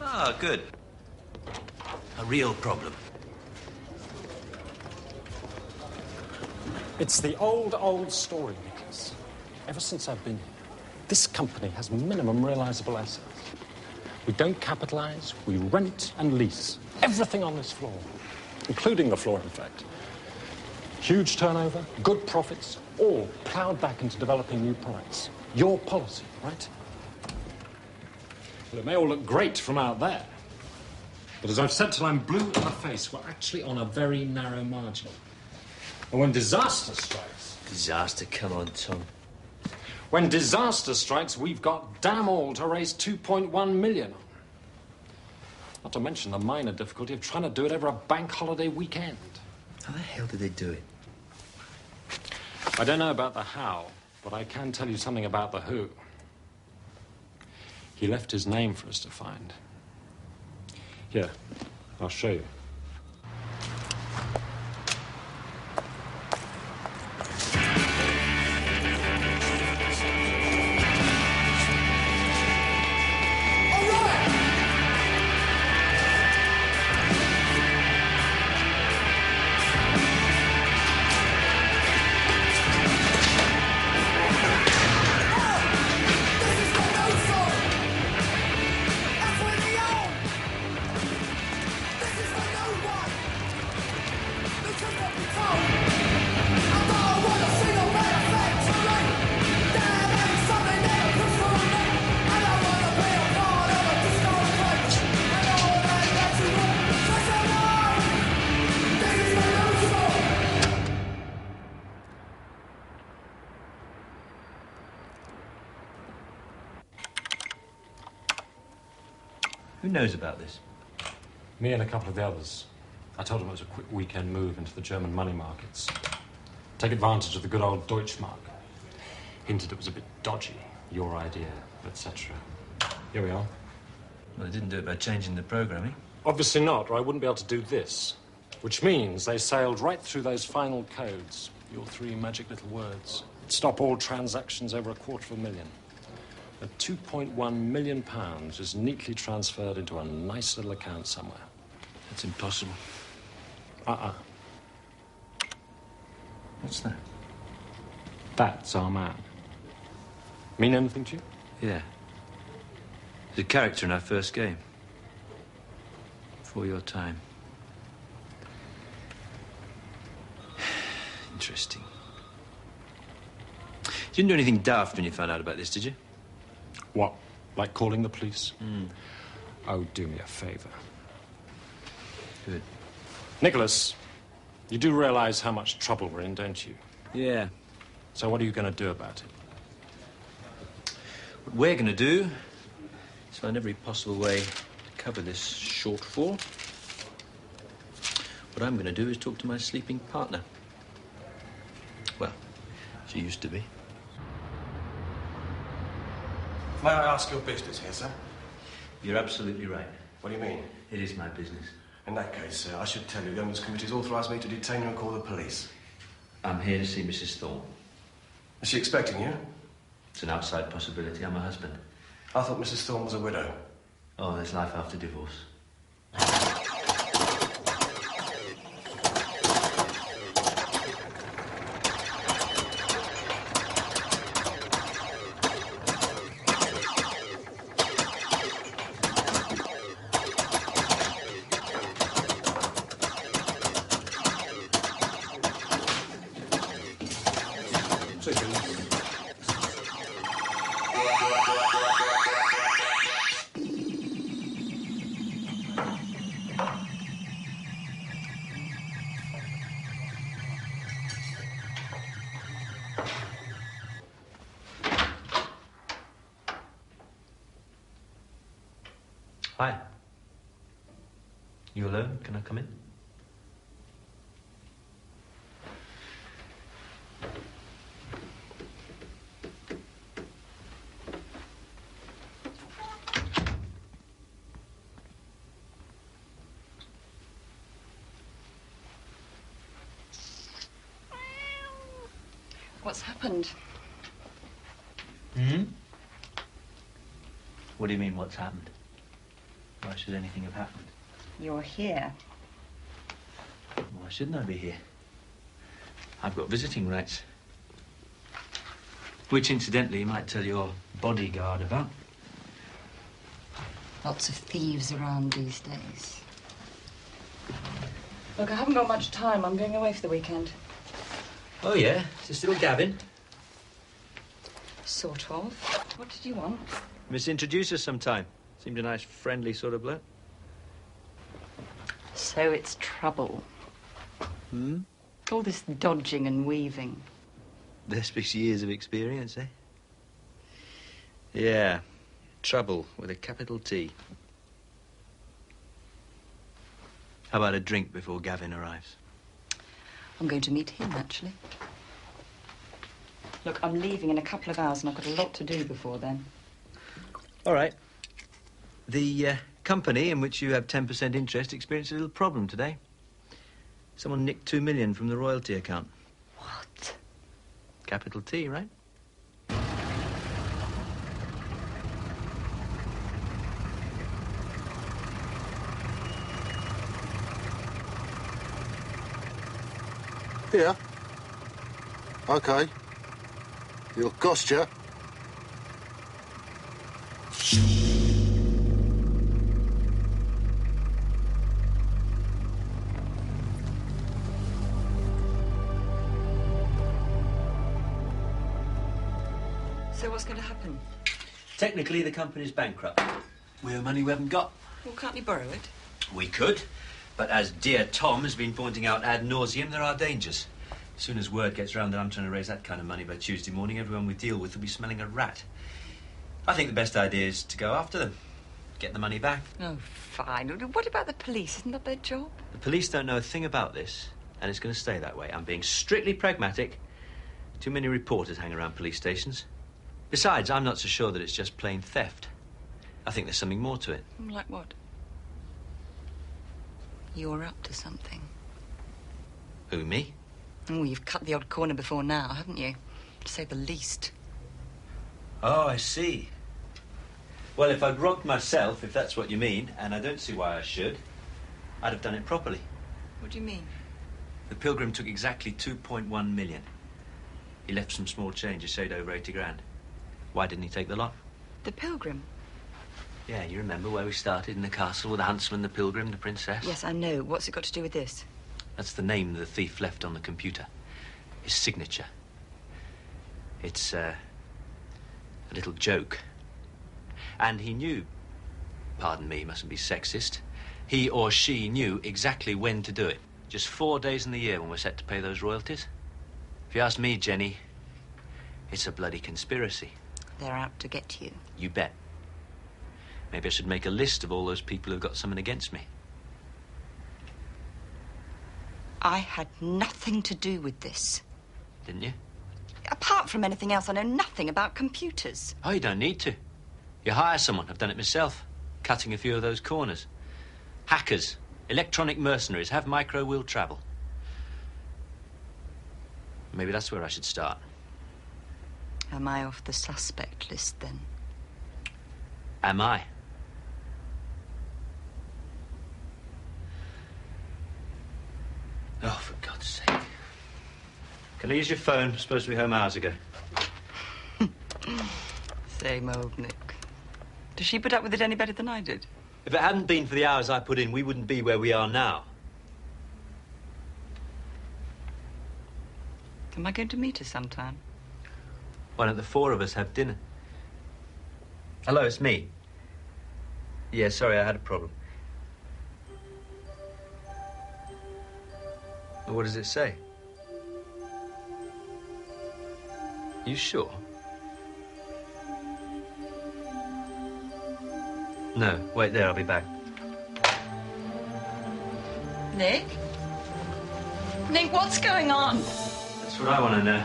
Ah, good. A real problem. It's the old story, Nicholas. Ever since I've been here, this company has minimum realizable assets. We don't capitalize, we rent and lease everything on this floor, including the floor, in fact. Huge turnover, good profits, all plowed back into developing new products. Your policy, right? Well, it may all look great from out there, but as I've said till I'm blue in the face, we're actually on a very narrow margin. And when disaster strikes... Disaster? Come on, Tom. When disaster strikes, we've got damn all to raise 2.1 million on. Not to mention the minor difficulty of trying to do it over a bank holiday weekend. How the hell did they do it? I don't know about the how, but I can tell you something about the who. He left his name for us to find. Here, I'll show you. Who knows about this? Me and a couple of the others. I told them it was a quick weekend move into the German money markets. Take advantage of the good old Deutschmark. Hinted it was a bit dodgy, your idea, etc. Here we are. Well, they didn't do it by changing the programming. Obviously not, or I wouldn't be able to do this. Which means they sailed right through those final codes, your three magic little words. Stop all transactions over $250,000. And £2.1 million is neatly transferred into a nice little account somewhere. That's impossible. What's that? That's our man. Mean anything to you? Yeah. He's a character in our first game. Before your time. Interesting. You didn't do anything daft when you found out about this, did you? What? Like calling the police? Oh, do me a favor. Good. Nicholas, you do realize how much trouble we're in, don't you? Yeah. So what are you going to do about it? What we're going to do is find every possible way to cover this shortfall. What I'm going to do is talk to my sleeping partner. Well, she used to be. May I ask your business here, sir? You're absolutely right. What do you mean? It is my business. In that case, sir, I should tell you the Owners' Committee's authorised me to detain you and call the police. I'm here to see Mrs. Thorne. Is she expecting you? It's an outside possibility. I'm her husband. I thought Mrs. Thorne was a widow. Oh, there's life after divorce. Hi. You alone? Can I come in? What's happened? What do you mean, what's happened? Why should anything have happened? You're here. Why shouldn't I be here? I've got visiting rights. Which, incidentally, you might tell your bodyguard about. Lots of thieves around these days. Look, I haven't got much time. I'm going away for the weekend. Oh, yeah? Is this still Gavin? Sort of. What did you want? Misintroduce us sometime. Seemed a nice, friendly sort of bloke. So it's trouble. Hmm? All this dodging and weaving. There speaks years of experience, eh? Yeah. Trouble with a capital T. How about a drink before Gavin arrives? I'm going to meet him, actually. Look, I'm leaving in a couple of hours and I've got a lot to do before then. All right. The company in which you have 10% interest experienced a little problem today. Someone nicked 2 million from the royalty account. What? Capital T, right? Yeah. Okay. It'll cost you. So what's going to happen? Technically, the company's bankrupt. We owe money we haven't got. Well, can't you borrow it? We could, but as dear Tom has been pointing out ad nauseum, there are dangers. As soon as word gets round that I'm trying to raise that kind of money by Tuesday morning, everyone we deal with will be smelling a rat. I think the best idea is to go after them, get the money back. Oh, fine. What about the police? Isn't that their job? The police don't know a thing about this, and it's going to stay that way. I'm being strictly pragmatic. Too many reporters hang around police stations. Besides, I'm not so sure that it's just plain theft. I think there's something more to it. Like what? You're up to something. Who, me? Oh, you've cut the odd corner before now, haven't you? To say the least. Oh, I see. Well, if I'd robbed myself, if that's what you mean, and I don't see why I should, I'd have done it properly. What do you mean? The Pilgrim took exactly 2.1 million. He left some small change, a shade over 80 grand. Why didn't he take the lot? The Pilgrim? Yeah, you remember where we started in the castle with the huntsman, the Pilgrim, the princess? Yes, I know. What's it got to do with this? That's the name the thief left on the computer. His signature. It's, a little joke. And he knew, pardon me, mustn't be sexist, he or she knew exactly when to do it. Just 4 days in the year when we're set to pay those royalties. If you ask me, Jenny, it's a bloody conspiracy. They're out to get you. You bet. Maybe I should make a list of all those people who've got something against me. I had nothing to do with this. Didn't you? Apart from anything else, I know nothing about computers. Oh, you don't need to. You hire someone. I've done it myself. Cutting a few of those corners. Hackers, electronic mercenaries, have micro-wheel travel. Maybe that's where I should start. Am I off the suspect list, then? Am I? Oh, for God's sake. Can I use your phone? Supposed to be home hours ago. Same old Nick. Does she put up with it any better than I did? If it hadn't been for the hours I put in, we wouldn't be where we are now. Am I going to meet her sometime? Why don't the four of us have dinner? Hello, it's me. Yeah, sorry, I had a problem. Well, what does it say? You sure? No, wait there, I'll be back. Nick? Nick, what's going on? That's what I want to know.